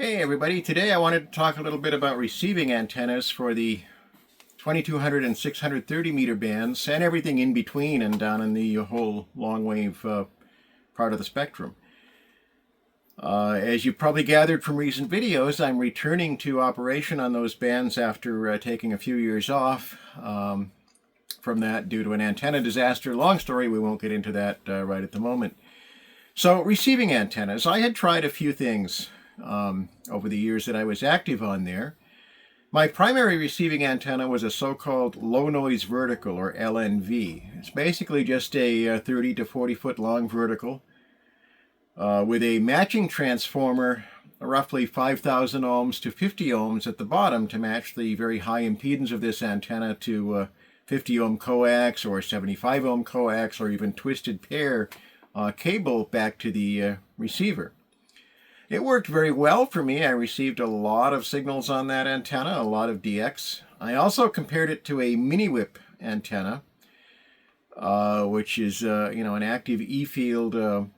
Hey everybody, today I wanted to talk a little bit about receiving antennas for the 2200 and 630 meter bands and everything in between and down in the whole long wave part of the spectrum. As you probably gathered from recent videos, I'm returning to operation on those bands after taking a few years off from that due to an antenna disaster. Long story, we won't get into that right at the moment. So receiving antennas, I had tried a few things over the years that I was active on there. My primary receiving antenna was a so-called low noise vertical, or LNV. It's basically just a 30 to 40 foot long vertical with a matching transformer, roughly 5,000 ohms to 50 ohms at the bottom to match the very high impedance of this antenna to 50 ohm coax or 75 ohm coax or even twisted pair cable back to the receiver. It worked very well for me. I received a lot of signals on that antenna, a lot of DX. I also compared it to a mini whip antenna, which is an active E-field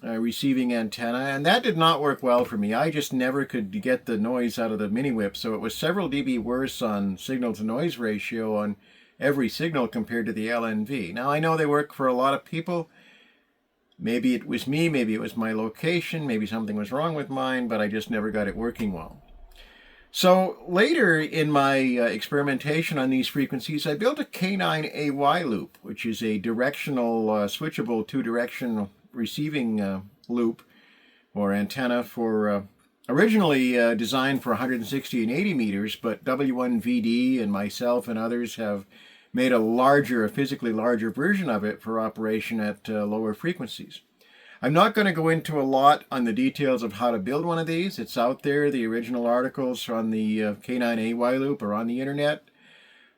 receiving antenna, and that did not work well for me. I just never could get the noise out of the mini whip, so it was several dB worse on signal to noise ratio on every signal compared to the LNV. Now I know they work for a lot of people. Maybe it was me, maybe it was my location, maybe something was wrong with mine, but I just never got it working well. So later in my experimentation on these frequencies, I built a K9AY loop, which is a directional, switchable two-direction receiving loop or antenna for originally designed for 160 and 80 meters, but W1VD and myself and others have made a physically larger version of it for operation at lower frequencies. I'm not going to go into a lot on the details of how to build one of these. It's out there. The original articles on the K9AY loop are on the internet.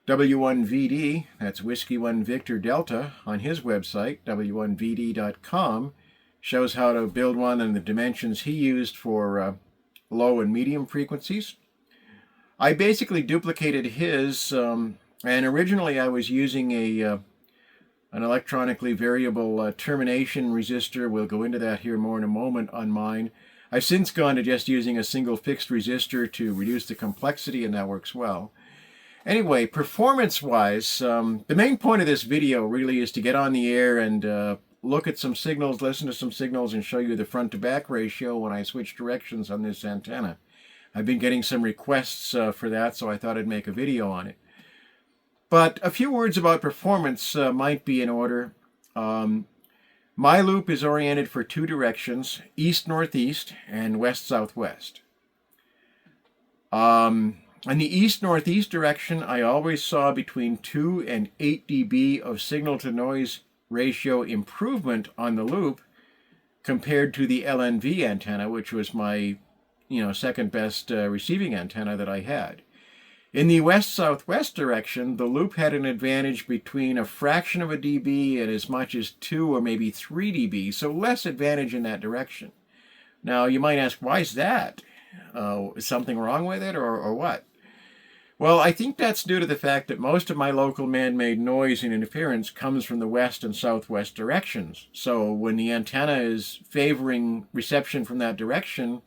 W1VD, that's Whiskey 1 Victor Delta, on his website, w1vd.com, shows how to build one and the dimensions he used for low and medium frequencies. I basically duplicated his, and originally I was using an electronically variable termination resistor. We'll go into that here more in a moment on mine. I've since gone to just using a single fixed resistor to reduce the complexity, and that works well. Anyway, performance-wise, the main point of this video really is to get on the air and look at some signals, listen to some signals, and show you the front-to-back ratio when I switch directions on this antenna. I've been getting some requests for that, so I thought I'd make a video on it. But a few words about performance might be in order. My loop is oriented for two directions, east-northeast and west-southwest. In the east-northeast direction, I always saw between 2 and 8 dB of signal-to-noise ratio improvement on the loop compared to the LNV antenna, which was my second best receiving antenna that I had. In the west-southwest direction, the loop had an advantage between a fraction of a dB and as much as 2 or maybe 3 dB, so less advantage in that direction. Now, you might ask, why is that? Is something wrong with it or what? Well, I think that's due to the fact that most of my local man-made noise and interference comes from the west and southwest directions. So when the antenna is favoring reception from that direction,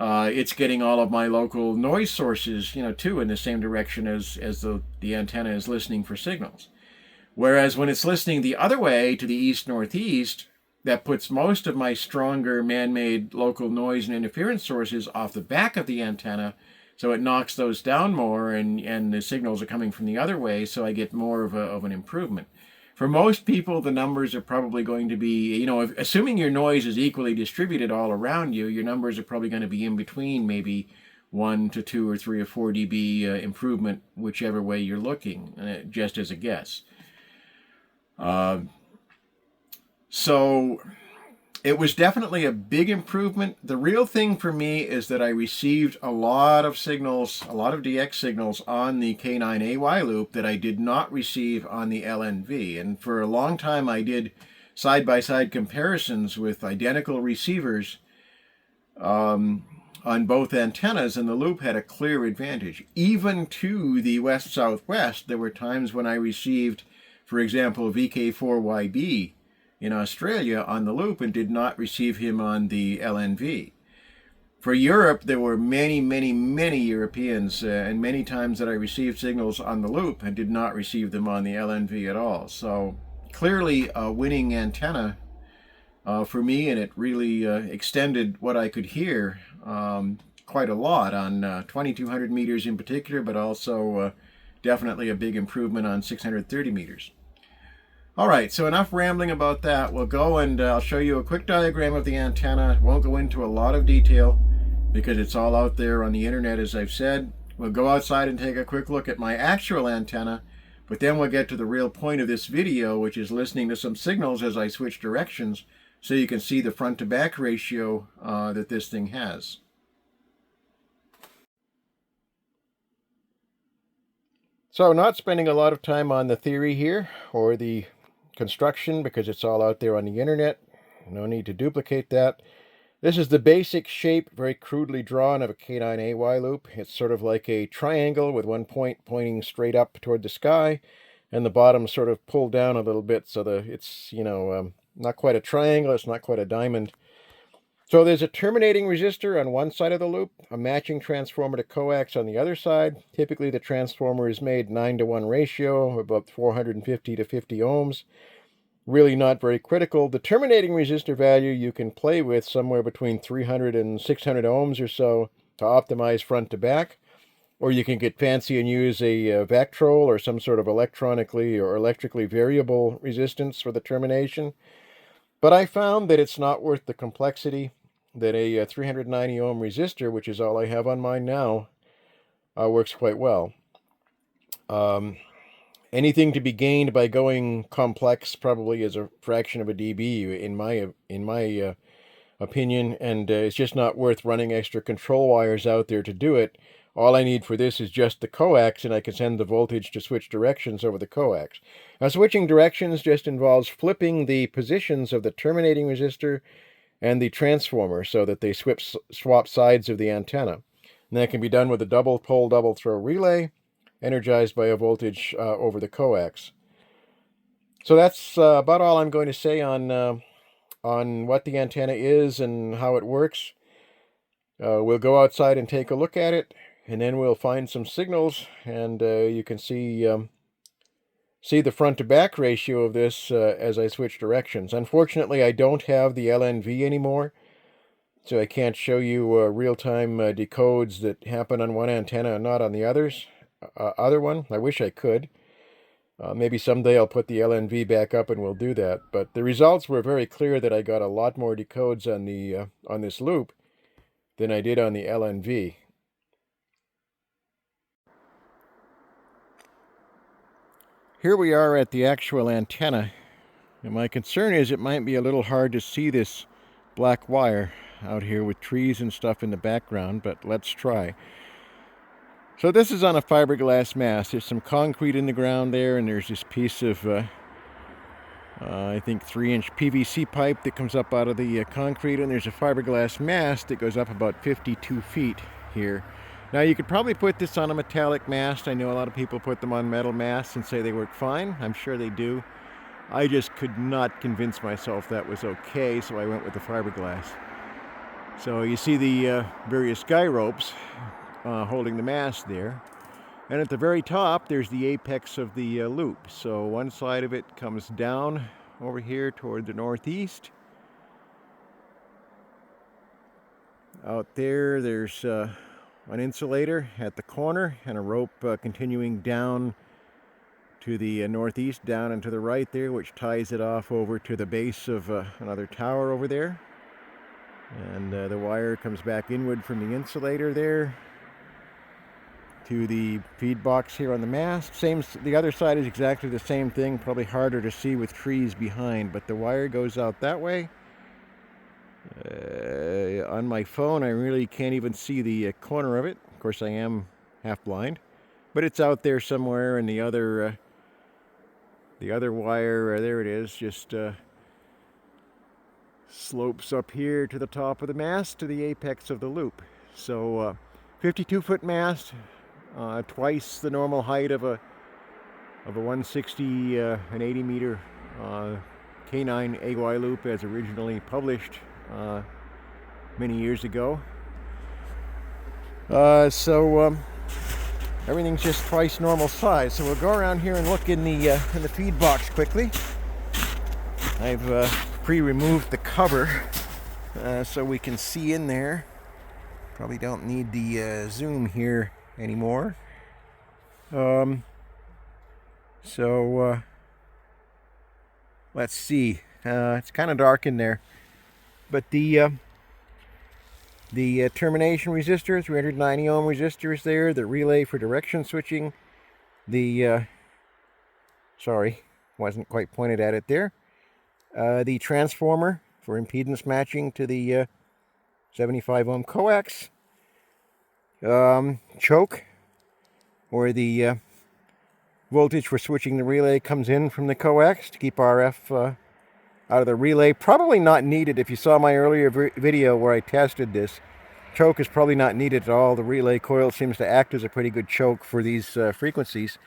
it's getting all of my local noise sources, too, in the same direction as the antenna is listening for signals. Whereas when it's listening the other way to the east-northeast, that puts most of my stronger man-made local noise and interference sources off the back of the antenna, so it knocks those down more, and the signals are coming from the other way, so I get more of an improvement. For most people, the numbers are probably going to be, assuming your noise is equally distributed all around you, your numbers are probably going to be in between maybe 1 to 2 or 3 or 4 dB improvement, whichever way you're looking, just as a guess. So it was definitely a big improvement. The real thing for me is that I received a lot of signals, a lot of DX signals on the K9AY loop that I did not receive on the LNV. And for a long time I did side-by-side comparisons with identical receivers on both antennas, and the loop had a clear advantage. Even to the west-southwest, there were times when I received, for example, VK4YB in Australia on the loop and did not receive him on the LNV. For Europe, there were many, many, many Europeans, and many times that I received signals on the loop and did not receive them on the LNV at all. So clearly a winning antenna for me, and it really extended what I could hear quite a lot on 2200 meters in particular, but also definitely a big improvement on 630 meters. All right, so enough rambling about that. We'll go and I'll show you a quick diagram of the antenna. Won't go into a lot of detail because it's all out there on the internet, as I've said. We'll go outside and take a quick look at my actual antenna, but then we'll get to the real point of this video, which is listening to some signals as I switch directions so you can see the front to back ratio that this thing has. So not spending a lot of time on the theory here or the construction because it's all out there on the internet. No need to duplicate that. This is the basic shape, very crudely drawn, of a K9AY loop. It's sort of like a triangle with one point pointing straight up toward the sky and the bottom sort of pulled down a little bit so that it's, not quite a triangle, it's not quite a diamond. So there's a terminating resistor on one side of the loop, a matching transformer to coax on the other side. Typically the transformer is made 9:1 ratio, about 450 to 50 ohms. Really not very critical. The terminating resistor value you can play with somewhere between 300 and 600 ohms or so to optimize front to back. Or you can get fancy and use a Vectrol or some sort of electronically or electrically variable resistance for the termination. But I found that it's not worth the complexity, that a 390 ohm resistor, which is all I have on mine now, works quite well. Anything to be gained by going complex probably is a fraction of a dB in my opinion, and it's just not worth running extra control wires out there to do it. All I need for this is just the coax, and I can send the voltage to switch directions over the coax. Now, switching directions just involves flipping the positions of the terminating resistor and the transformer so that they swap sides of the antenna. And that can be done with a double pole, double throw relay, energized by a voltage over the coax. So that's about all I'm going to say on what the antenna is and how it works. We'll go outside and take a look at it, and then we'll find some signals, and you can see the front to back ratio of this as I switch directions. Unfortunately, I don't have the LNV anymore, so I can't show you real-time decodes that happen on one antenna and not on the other one. I wish I could. Maybe someday I'll put the LNV back up and we'll do that. But the results were very clear that I got a lot more decodes on this loop than I did on the LNV. Here we are at the actual antenna, and my concern is it might be a little hard to see this black wire out here with trees and stuff in the background, but let's try. So this is on a fiberglass mast. There's some concrete in the ground there, and there's this piece of I think 3-inch PVC pipe that comes up out of the concrete, and there's a fiberglass mast that goes up about 52 feet here. Now you could probably put this on a metallic mast. I know a lot of people put them on metal masts and say they work fine. I'm sure they do. I just could not convince myself that was okay, so I went with the fiberglass. So you see the various guy ropes holding the mast there. And at the very top, there's the apex of the loop. So one side of it comes down over here toward the northeast. Out there, there's an insulator at the corner and a rope continuing down to the northeast, down and to the right there, which ties it off over to the base of another tower over there. And the wire comes back inward from the insulator there to the feed box here on the mast. The other side is exactly the same thing, probably harder to see with trees behind, but the wire goes out that way. On my phone, I really can't even see the corner of it. Of course, I am half blind, but it's out there somewhere, and the other wire, there it is, just slopes up here to the top of the mast to the apex of the loop. So 52-foot mast, twice the normal height of a 160 and 80 meter K9AY loop as originally published many years ago. So everything's just twice normal size. So we'll go around here and look in the feed box quickly. I've pre-removed the cover so we can see in there. Probably don't need the zoom here anymore. So let's see. It's kind of dark in there, but the termination resistor, 390 ohm resistor is there. The relay for direction switching. Sorry, wasn't quite pointed at it there. The transformer for impedance matching to the 75 ohm coax. Choke, where the voltage for switching the relay comes in from the coax to keep RF out of the relay. Probably not needed. If you saw my earlier video where I tested this, choke is probably not needed at all. The relay coil seems to act as a pretty good choke for these frequencies.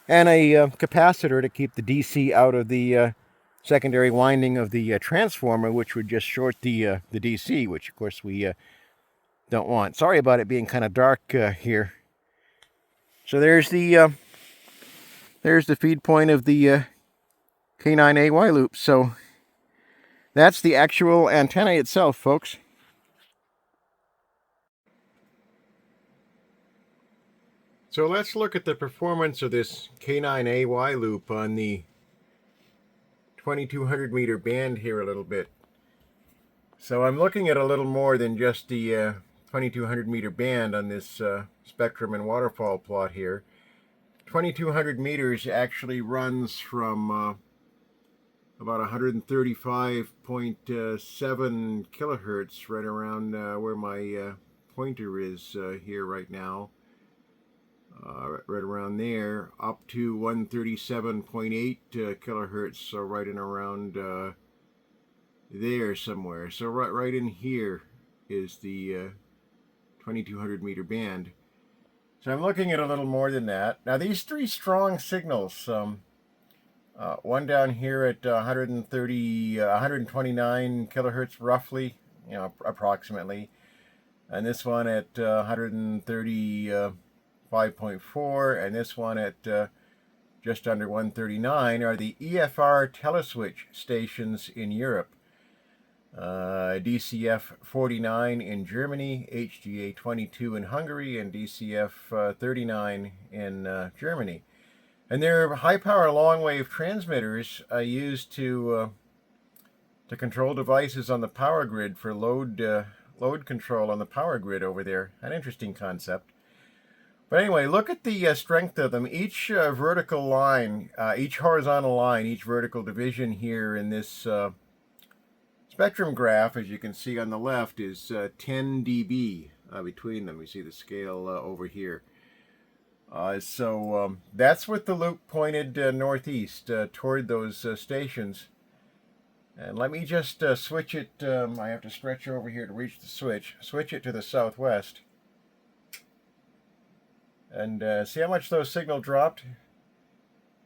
And a capacitor to keep the DC out of the secondary winding of the transformer, which would just short the DC, which of course we don't want. Sorry about it being kind of dark here. So there's the feed point of the K9AY loop. So that's the actual antenna itself, folks. So let's look at the performance of this K9AY loop on the 2200 meter band here a little bit. So I'm looking at a little more than just the 2200 meter band on this spectrum and waterfall plot here. 2200 meters actually runs from about 135.7 kilohertz, right around where my pointer is here right now. Right around there, up to 137.8 kilohertz, so right in around there somewhere. So right in here is the 2200 meter band. So I'm looking at a little more than that. Now these three strong signals, one down here at 129 kilohertz roughly, approximately, and this one at 135.4, and this one at just under 139 are the EFR teleswitch stations in Europe. DCF 49 in Germany, HGA 22 in Hungary, and DCF 39 in Germany. And they're high-power long-wave transmitters used to control devices on the power grid for load control on the power grid over there. An interesting concept. But anyway, look at the strength of them. Each vertical line, each horizontal line, each vertical division here in this spectrum graph, as you can see on the left, is 10 dB between them. You see the scale over here. So that's with the loop pointed northeast toward those stations. And let me just switch it. I have to stretch over here to reach the switch. Switch it to the southwest. And see how much those signal dropped?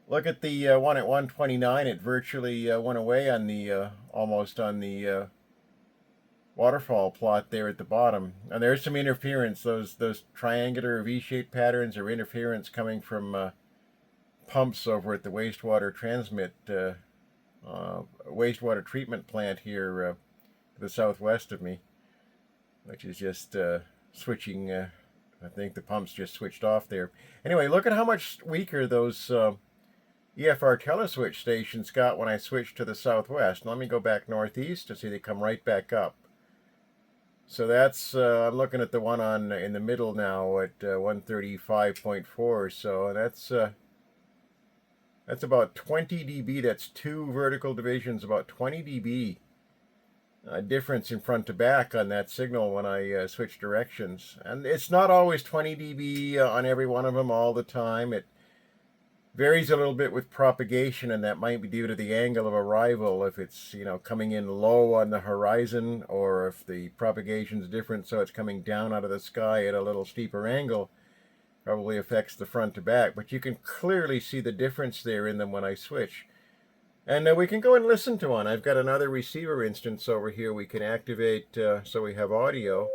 Look at the one at 129. It virtually went away on the almost on the waterfall plot there at the bottom. And there's some interference. Those triangular V-shaped patterns are interference coming from pumps over at the wastewater wastewater treatment plant here to the southwest of me, which is just switching. I think the pumps just switched off there. Anyway, look at how much weaker those EFR teleswitch stations got when I switched to the southwest. Let me go back northeast to see they come right back up. So that's, I'm looking at the one in the middle now at 135.4 or so. That's about 20 dB. That's two vertical divisions, about 20 dB. Difference in front to back on that signal when I switch directions. And it's not always 20 dB on every one of them all the time. It varies a little bit with propagation, and that might be due to the angle of arrival, if it's coming in low on the horizon, or if the propagation is different, so it's coming down out of the sky at a little steeper angle. Probably affects the front to back, but you can clearly see the difference there in them when I switch. And we can go and listen to one. I've got another receiver instance over here we can activate so we have audio.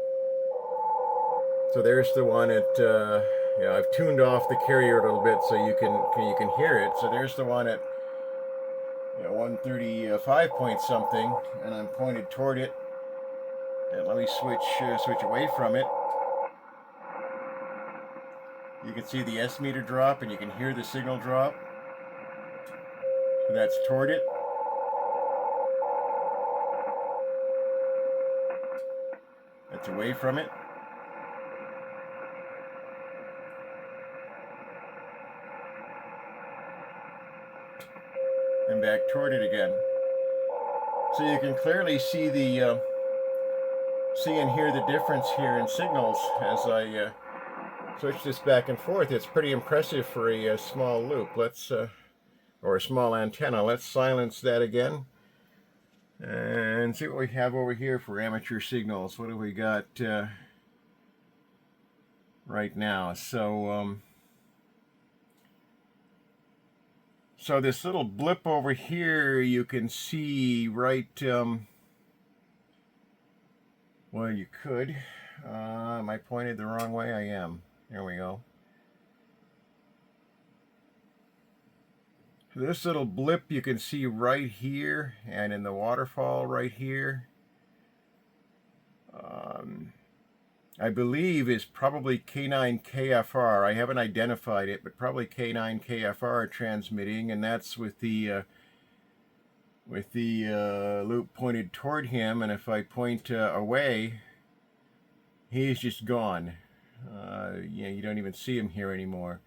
So there's the one at, I've tuned off the carrier a little bit so you can hear it. So there's the one at 135 point something, and I'm pointed toward it. And let me switch away from it. You can see the S meter drop, and you can hear the signal drop. So that's toward it. That's away from it. And back toward it again. So you can clearly see see and hear the difference here in signals as I switch this back and forth. It's pretty impressive for a small loop. Or a small antenna. Let's silence that again and see what we have over here for amateur signals. What do we got right now? So this little blip over here, you can see right, well, you could. Am I pointed the wrong way? I am. There we go. This little blip you can see right here, and in the waterfall right here, I believe is probably K9KFR. I haven't identified it, but probably K9KFR transmitting, and that's with the loop pointed toward him. And if I point away, he's just gone. You don't even see him here anymore.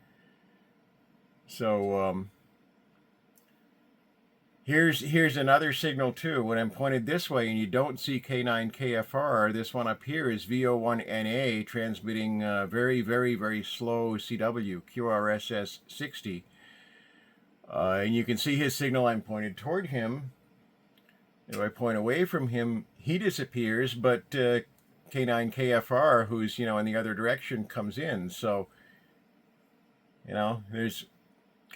So here's another signal too. When I'm pointed this way and you don't see K9KFR, this one up here is VO1NA transmitting very, very, very slow CW, QRSS 60. And you can see his signal. I'm pointed toward him. If I point away from him, he disappears, but K9KFR, who's, in the other direction, comes in. So, there's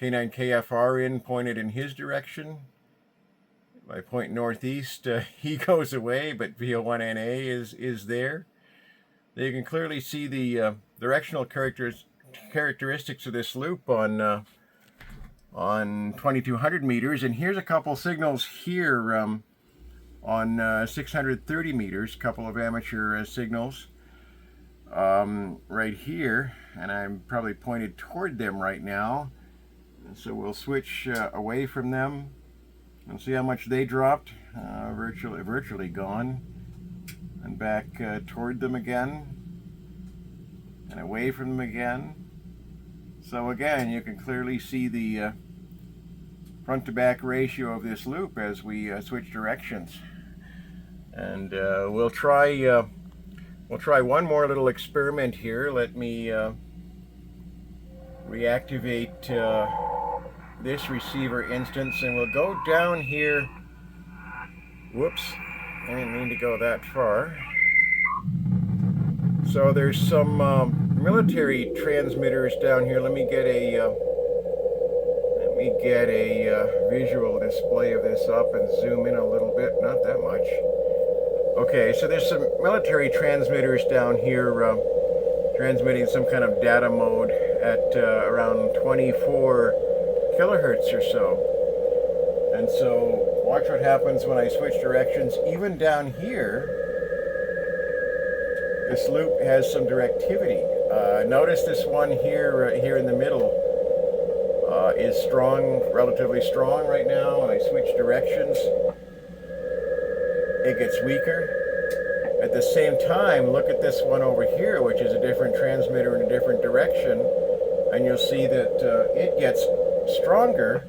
K9KFR in, pointed in his direction. If I point northeast, he goes away, but VO1NA is there. You can clearly see the directional characteristics of this loop on 2200 meters. And here's a couple signals here on 630 meters, a couple of amateur signals right here. And I'm probably pointed toward them right now. So we'll switch away from them and see how much they dropped. Virtually gone. And back toward them again. And away from them again. So again, you can clearly see the front to back ratio of this loop as we switch directions. And we'll try one more little experiment here. Let me reactivate this receiver instance, and we'll go down here. Whoops, I didn't mean to go that far. So there's some military transmitters down here. Let me get a visual display of this up and zoom in a little bit. Not that much. Okay, so there's some military transmitters down here transmitting some kind of data mode at around 24 kilohertz or so. And so watch what happens when I switch directions. Even down here, this loop has some directivity. Notice this one here in the middle is strong, relatively strong right now. When I switch directions, it gets weaker. At the same time, look at this one over here, which is a different transmitter in a different direction, and you'll see that it gets stronger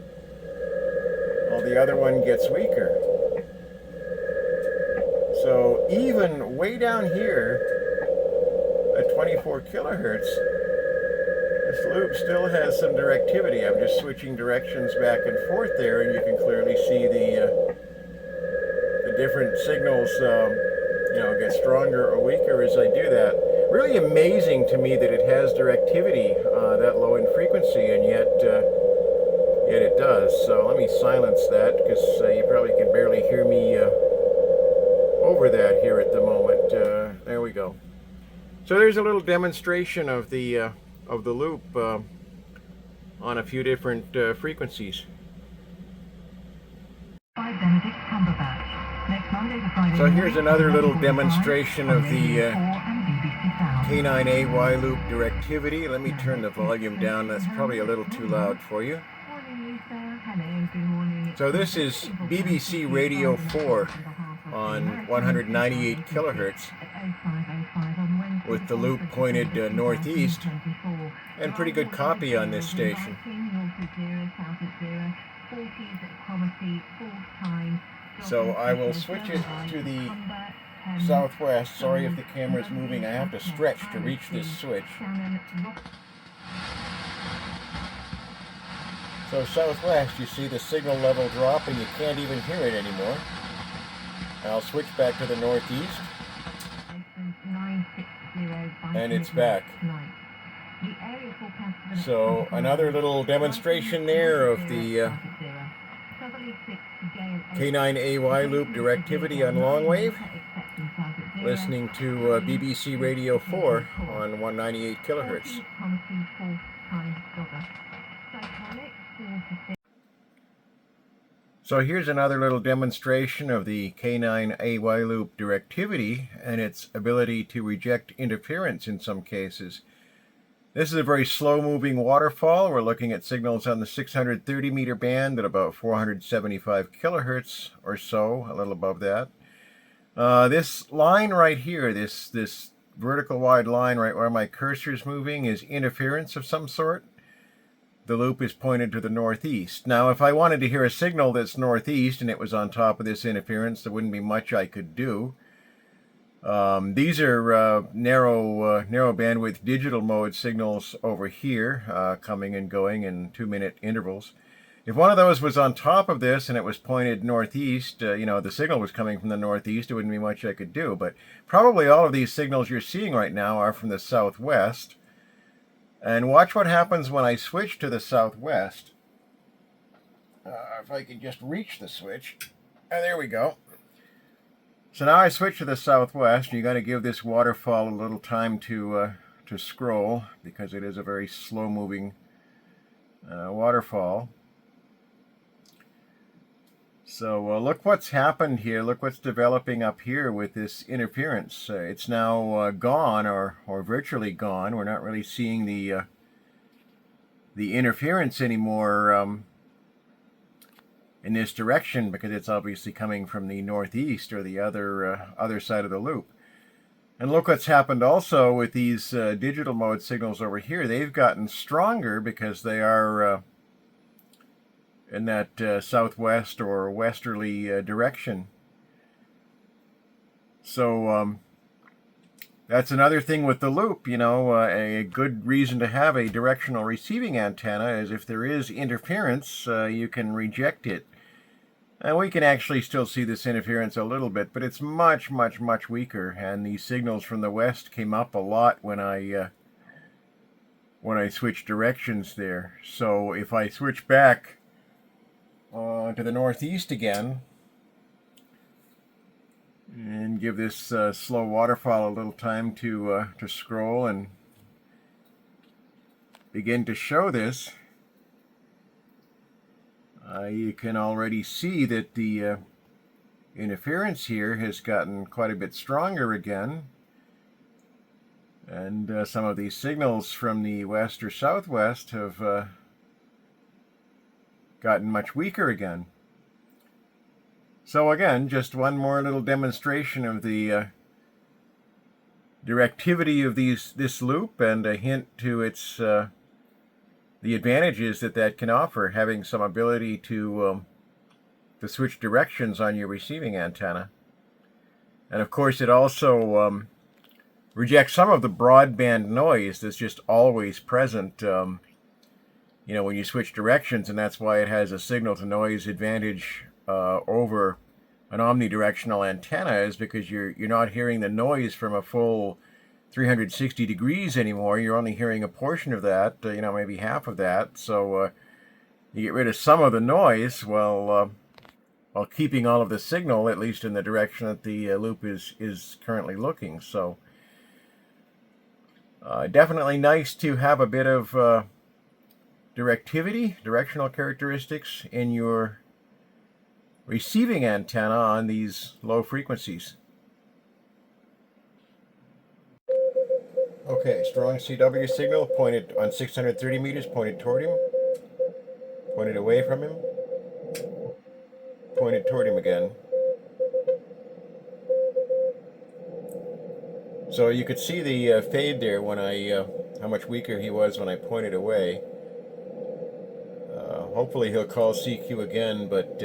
while the other one gets weaker. So even way down here at 24 kilohertz, this loop still has some directivity. I'm just switching directions back and forth there, and you can clearly see the different signals get stronger or weaker as I do that. Really amazing to me that it has directivity that low in frequency, and yet it does. So let me silence that, because you probably can barely hear me over that here at the moment. There we go. So there's a little demonstration of the loop on a few different frequencies. So here's another little demonstration of the K9AY Loop directivity. Let me turn the volume down. That's probably a little too loud for you. So this is BBC Radio 4 on 198 kilohertz with the loop pointed northeast, and pretty good copy on this station. So I will switch it to the southwest. Sorry if the camera is moving. I have to stretch to reach this switch. So southwest, you see the signal level drop and you can't even hear it anymore. I'll switch back to the northeast. And it's back. So another little demonstration there of the K9AY Loop directivity on Longwave. Listening to BBC Radio 4 on 198 kilohertz. So here's another little demonstration of the K9AY Loop directivity and its ability to reject interference in some cases. This is a very slow-moving waterfall. We're looking at signals on the 630 meter band at about 475 kilohertz or so, a little above that. This line right here, this vertical wide line right where my cursor is moving, is interference of some sort. The loop is pointed to the northeast. Now, if I wanted to hear a signal that's northeast and it was on top of this interference, there wouldn't be much I could do. These are narrow bandwidth digital mode signals over here, coming and going in 2-minute intervals. If one of those was on top of this and it was pointed northeast, you know, the signal was coming from the northeast, there wouldn't be much I could do. But probably all of these signals you're seeing right now are from the southwest. And watch what happens when I switch to the southwest. If I could just reach the switch. There we go. So now I switch to the southwest. You got to give this waterfall a little time to scroll because it is a very slow-moving waterfall. So look what's happened here. Look what's developing up here with this interference. It's now gone or virtually gone. We're not really seeing the interference anymore in this direction because it's obviously coming from the northeast or the other side of the loop. And look what's happened also with these digital mode signals over here. They've gotten stronger because they are in that southwest or westerly direction. So that's another thing with the loop. You know, a good reason to have a directional receiving antenna is if there is interference, you can reject it. And we can actually still see this interference a little bit, but it's much, much, much weaker. And these signals from the west came up a lot when I switched directions there. So if I switch back to the northeast again and give this slow waterfall a little time to scroll and begin to show this, you can already see that the interference here has gotten quite a bit stronger again, and some of these signals from the west or southwest have gotten much weaker again. So again, just one more little demonstration of the directivity of this loop, and a hint to its the advantages that can offer, having some ability to switch directions on your receiving antenna. And of course, it also rejects some of the broadband noise that's just always present. You know, when you switch directions, and that's why it has a signal-to-noise advantage over an omnidirectional antenna, is because you're not hearing the noise from a full 360 degrees anymore. You're only hearing a portion of that, you know, maybe half of that. So you get rid of some of the noise while keeping all of the signal, at least in the direction that the loop is currently looking. So Definitely nice to have a bit of directivity, directional characteristics in your receiving antenna on these low frequencies. Okay, strong CW signal pointed on 630 meters, pointed toward him, pointed away from him, pointed toward him again. So you could see the fade there when how much weaker he was when I pointed away. Hopefully he'll call CQ again, but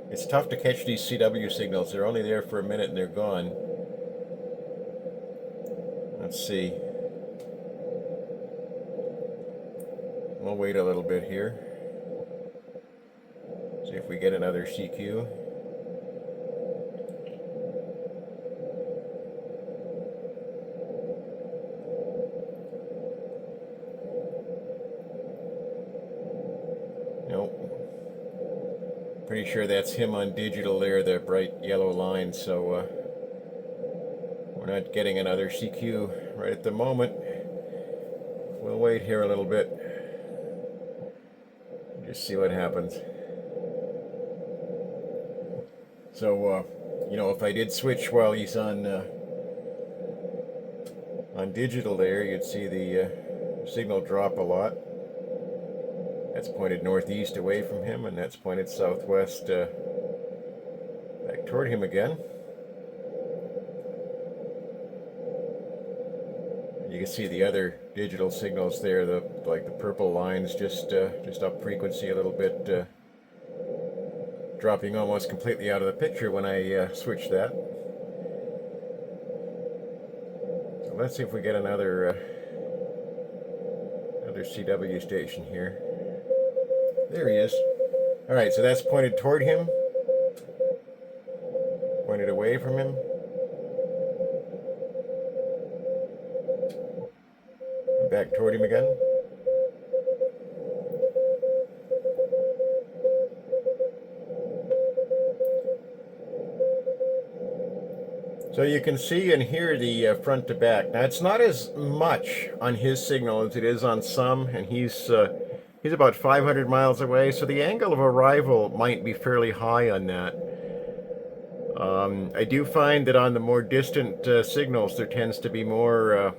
it's tough to catch these CW signals. They're only there for a minute and they're gone. Let's see. We'll wait a little bit here. See if we get another CQ. Pretty sure that's him on digital there, the bright yellow line, so we're not getting another CQ right at the moment. We'll wait here a little bit. Just see what happens. So, if I did switch while he's on digital there, you'd see the signal drop a lot. That's pointed northeast away from him, and that's pointed southwest back toward him again. You can see the other digital signals there, like the purple lines, just up frequency a little bit, dropping almost completely out of the picture when I switch that. So let's see if we get another CW station here. There he is. Alright, so that's pointed toward him. Pointed away from him. And back toward him again. So you can see and hear the front to back. Now it's not as much on his signal as it is on some, and he's about 500 miles away, so the angle of arrival might be fairly high on that. I do find that on the more distant signals there tends to be more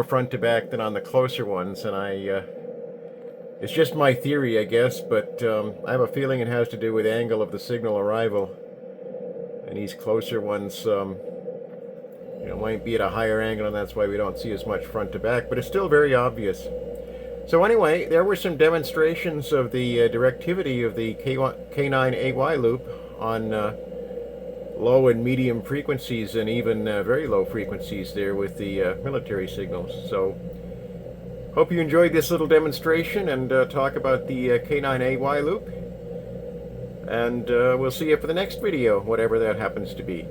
front to back than on the closer ones, and it's just my theory, I guess, but I have a feeling it has to do with angle of the signal arrival, and these closer ones might be at a higher angle, and that's why we don't see as much front to back, but it's still very obvious. So anyway, there were some demonstrations of the directivity of the K9AY loop on low and medium frequencies, and even very low frequencies there with the military signals. So hope you enjoyed this little demonstration and talk about the K9AY loop. And we'll see you for the next video, whatever that happens to be.